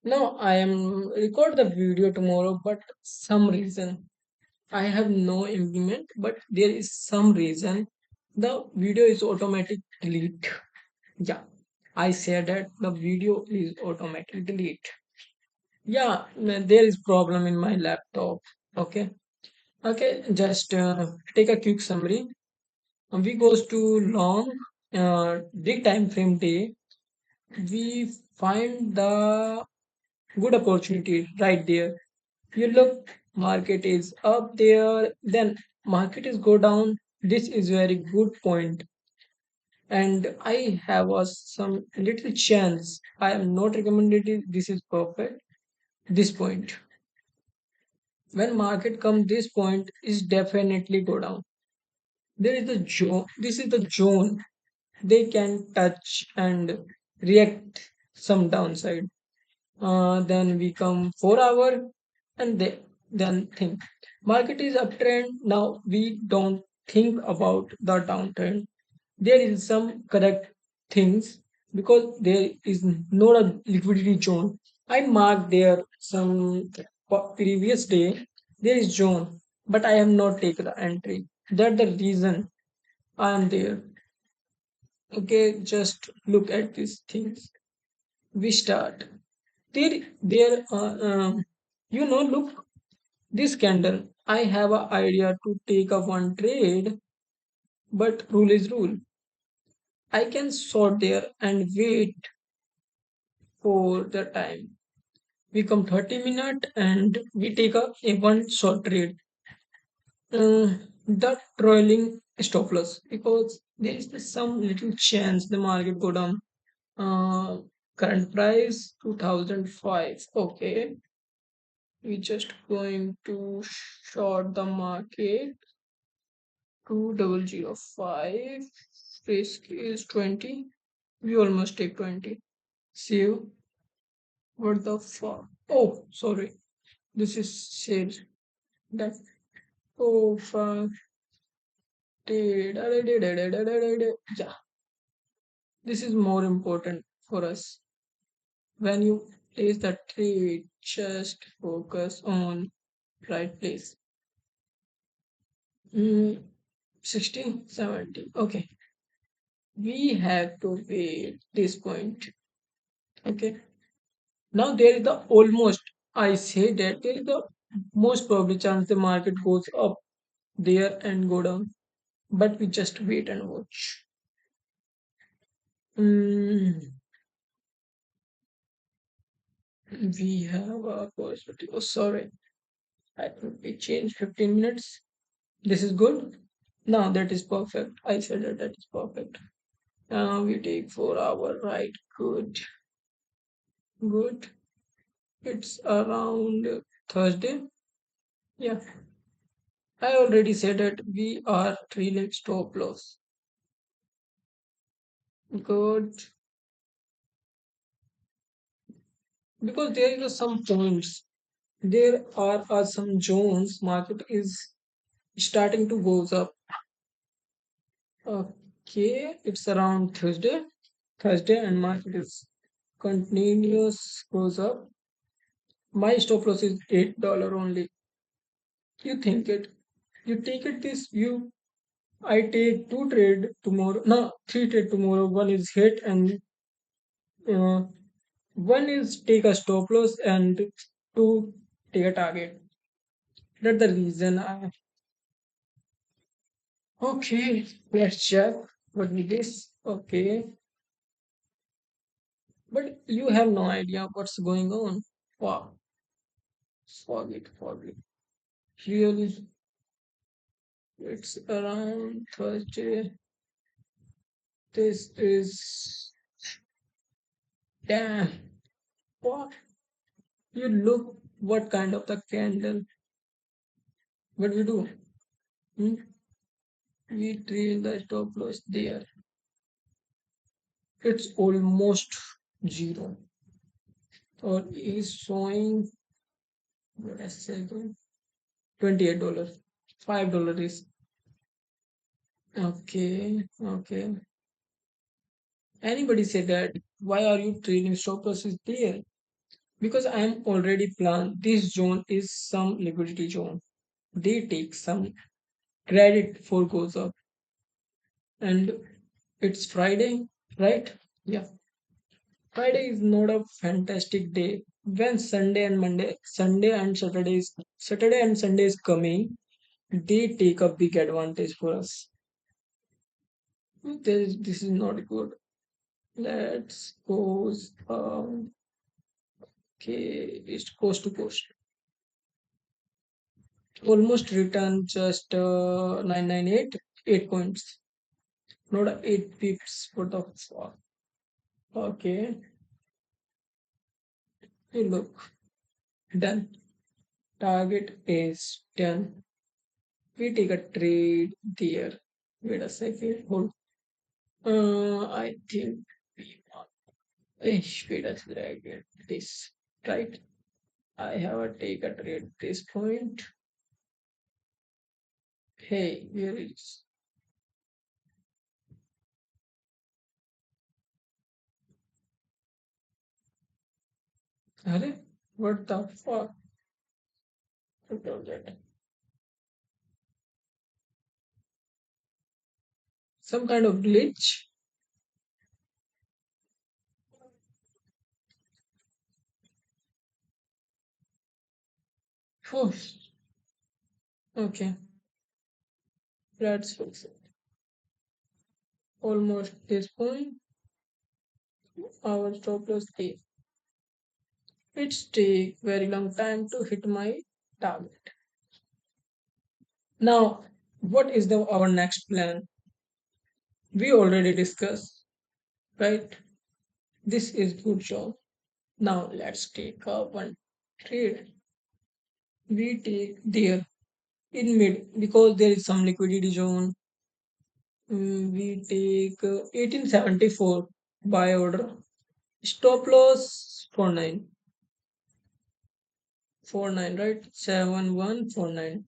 Now I am record the video tomorrow, but some reason I have no implement, but there is some reason the video is automatic delete. Yeah, I said that the video is automatic delete. Yeah, there is problem in my laptop. Okay, okay, just take a quick summary. We goes to long, big time frame day. We find the good opportunity right there. You look, market is up there, then market is go down. This is very good point, and I have a, some little chance. I am not recommended it. This is perfect. This point, when market come this point, is definitely go down. There is the zone. This is the zone they can touch and react some downside. Then we come 4 hour and then think market is uptrend. Now we don't think about the downtrend. There is some correct things because there is not a liquidity zone. I marked there some previous day there is zone, but I have not taken the entry. That's the reason I am there. Okay, just look at these things. We start. Look, this candle. I have an idea to take a one trade, but rule is rule. I can sort there and wait for the time. We come 30 minutes and we take a one short trade. The trailing stop loss because there is some little chance the market go down. Uh, Current price 2005. Okay, we just going to short the market 2005. Risk is 20. We almost take 20. Save. What the fuck? Oh, sorry. This is sale. That. Oh, fuck. Yeah. This is more important for us. When you place the trade, just focus on right place. Mm, 60, 70. Okay. We have to wait this point. Okay. Now there is the almost, I say that there is the most probably chance the market goes up there and go down. But we just wait and watch. Mm, we have a possibility. Oh, sorry. I think we changed 15 minutes. This is good. Now that is perfect. I said that that is perfect. We take 4 hour, right? Good. Good. It's around Thursday. Yeah. I already said that we are trailing stop loss. Good. Because there is some points. There are some zones. Market is starting to goes up. Okay, it's around Thursday. Thursday and market is continuous goes up. My stop loss is $8 only. You think it. You take it this you I take two trade tomorrow. No, three trade tomorrow. One is hit and uh, one is take a stop loss and two take a target. That's the reason I okay. Let's check what it is. Okay. But you have no idea what's going on. Wow. Forget, forget. Really, it's around Thursday. This is damn. What? You look what kind of the candle. What we do? Hmm? We trail the stop loss there. It's almost zero. Or is showing what I said $28. $5 is okay. Okay. Anybody said that? Why are you trailing stop loss is there? because I am already planned. This zone is some liquidity zone. They take some credit for goes up, and it's Friday, right? Yeah, Friday is not a fantastic day. When Sunday and Saturday and Sunday is coming, they take a big advantage for us. This is not good. Let's go. Okay, it's coast to coast. Almost return just 998, 8 points. Not 8 pips. What the fuck? Okay, hey, look, done. Target is done. We take a trade there. Wait a second. Hold. I think we want. Wait a second. This right. I have a take a trade at this point. Hey, where is? Arre, what the fuck? What was that? Some kind of glitch? Oh, okay. Let's fix it. Almost this point. Our stop loss is. It's take very long time to hit my target. Now, what is the our next plan? We already discussed, right? This is good job. Now let's take one trade. We take there in mid because there is some liquidity zone. We take 1874 buy order. Stop loss 49. 49, right? 7149.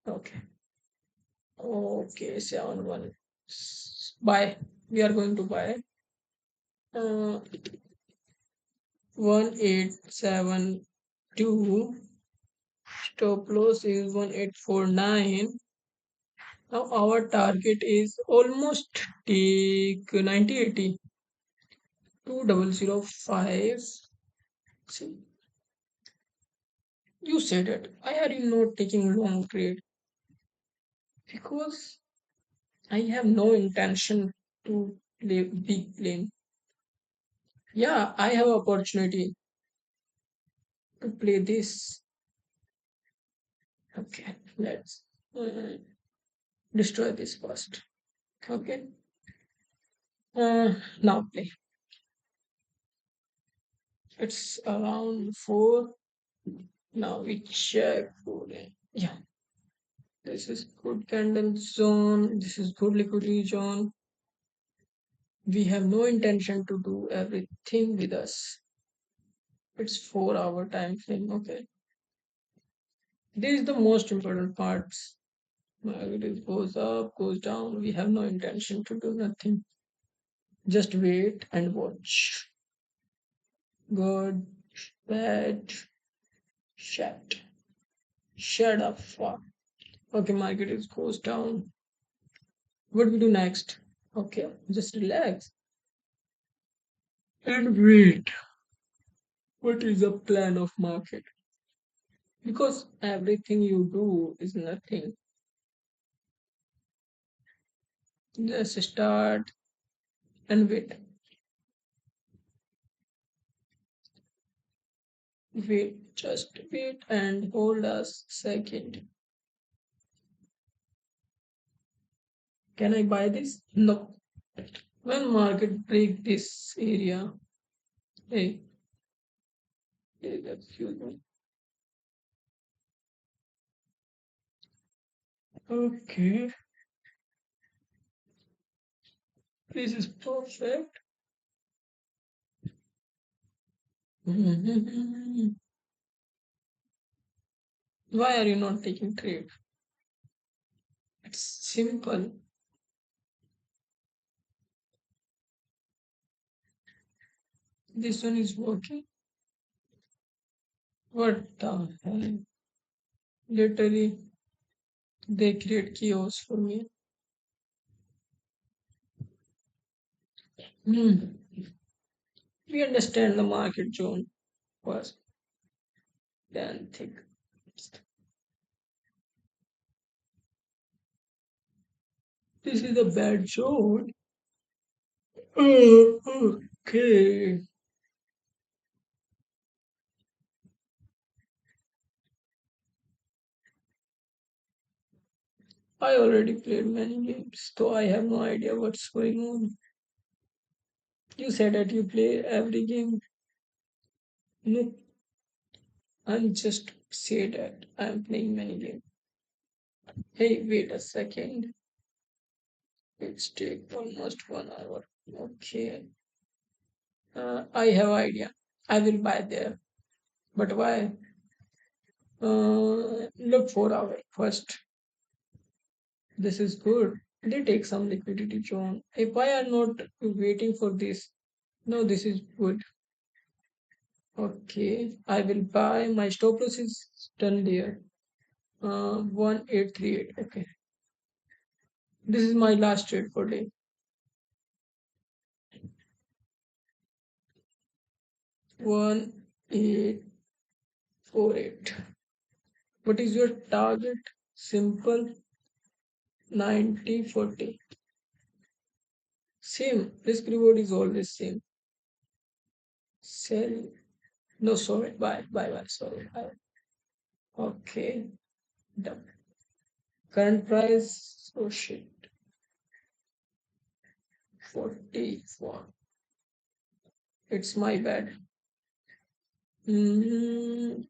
Okay. Okay, 71. Buy. We are going to buy. 1872. Stop loss is 1849. Now our target is almost take 9080. 2005. See, you said it. Why are you not taking long trade? Because I have no intention to play big plane. Yeah, I have opportunity to play this. Okay, let's uh, destroy this first. Okay, now play. It's around 4. Now we check for it. Yeah, this is good candle zone. This is good liquidity zone. We have no intention to do everything with us. It's 4 hour time frame. Okay, this is the most important parts. It goes up, goes down. We have no intention to do nothing. Just wait and watch. Good, bad, shut. Shut up, fuck. Okay, market is goes down. What we do next? Okay, just relax and wait. What is the plan of market? Because everything you do is nothing. Just start and wait. Wait, just wait and hold us second. Can I buy this? No. When market break this area, hey, excuse me. Okay, this is perfect. Why are you not taking trade? It's simple. This one is working. What the hell? Literally, they create chaos for me. Hmm. We understand the market zone first, then think. This is a bad zone. Okay. I already played many games, so I have no idea what's going on. You said that you play every game. No, I'm just say that I'm playing many games. Hey, wait a second. It's take almost 1 hour. Okay. I have idea. I will buy there. But why? Look for our first. This is good. They take some liquidity, John. If I are not waiting for this, no, this is good. Okay, I will buy. My stop loss is done there. 1838. Okay, this is my last trade for day. 1848. What is your target? Simple 90/40. Same. Risk reward is always same. Sell. No, sorry. Buy. Buy. Buy. Sorry. Buy. Okay. Done. Current price. Oh shit. 44. It's my bad. Mm,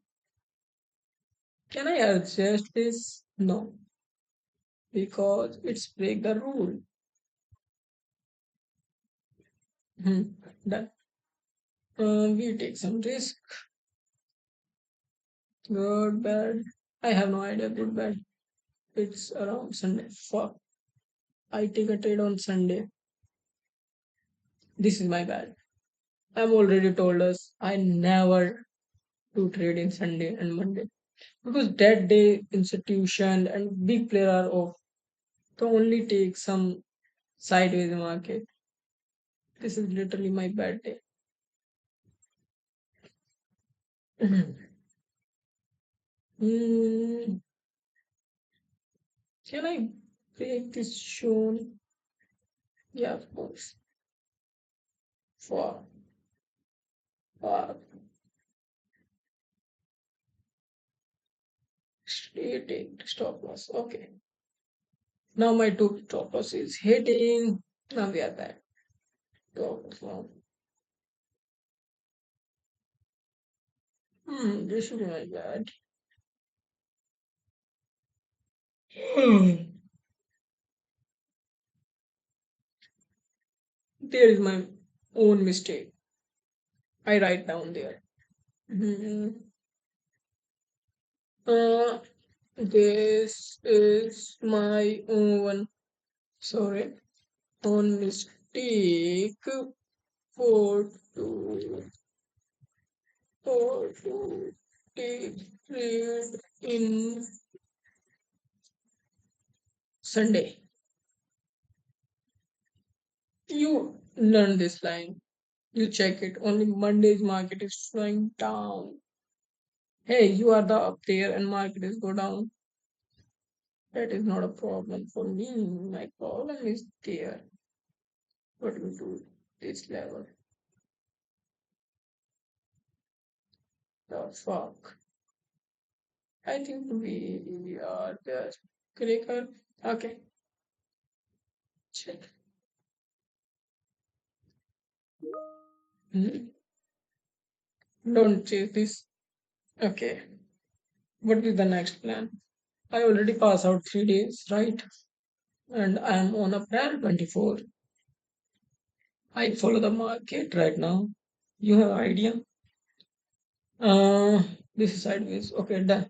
can I adjust this? No, because it's break the rule. Hmm. Done. We take some risk. Good, bad. I have no idea. Good, bad. It's around Sunday. Fuck. I take a trade on Sunday. This is my bad. I'm already told us I never do trade in Sunday and Monday because that day institution and big player are off. To only take some sideways market. This is literally my bad day. Hmm, can I break this zone? Yeah, of course. For uh, straight eight stop loss. Okay. Now my two stop loss is hitting. Now we are back. Stop loss now. This should be my bad. There is my own mistake. I write down there. Hmm. Uh, this is my own. Sorry, own mistake. For to take trade in Sunday. You learn this line. You check it. Only Monday's market is slowing down. Hey, you are the up there and market is go down. That is not a problem for me. My problem is there. What we do this level. The fuck. I think we are just clicker. Okay. Check. Hmm. Don't chase this. Okay. What is the next plan? I already passed out 3 days, right? And I am on a plan 24. I follow the market right now. You have idea? Uh, this is sideways. Okay, done.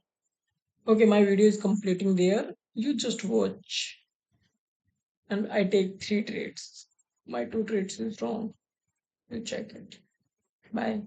Okay, my video is completing there. You just watch. And I take 3 trades. My 2 trades is wrong. You check it. Bye.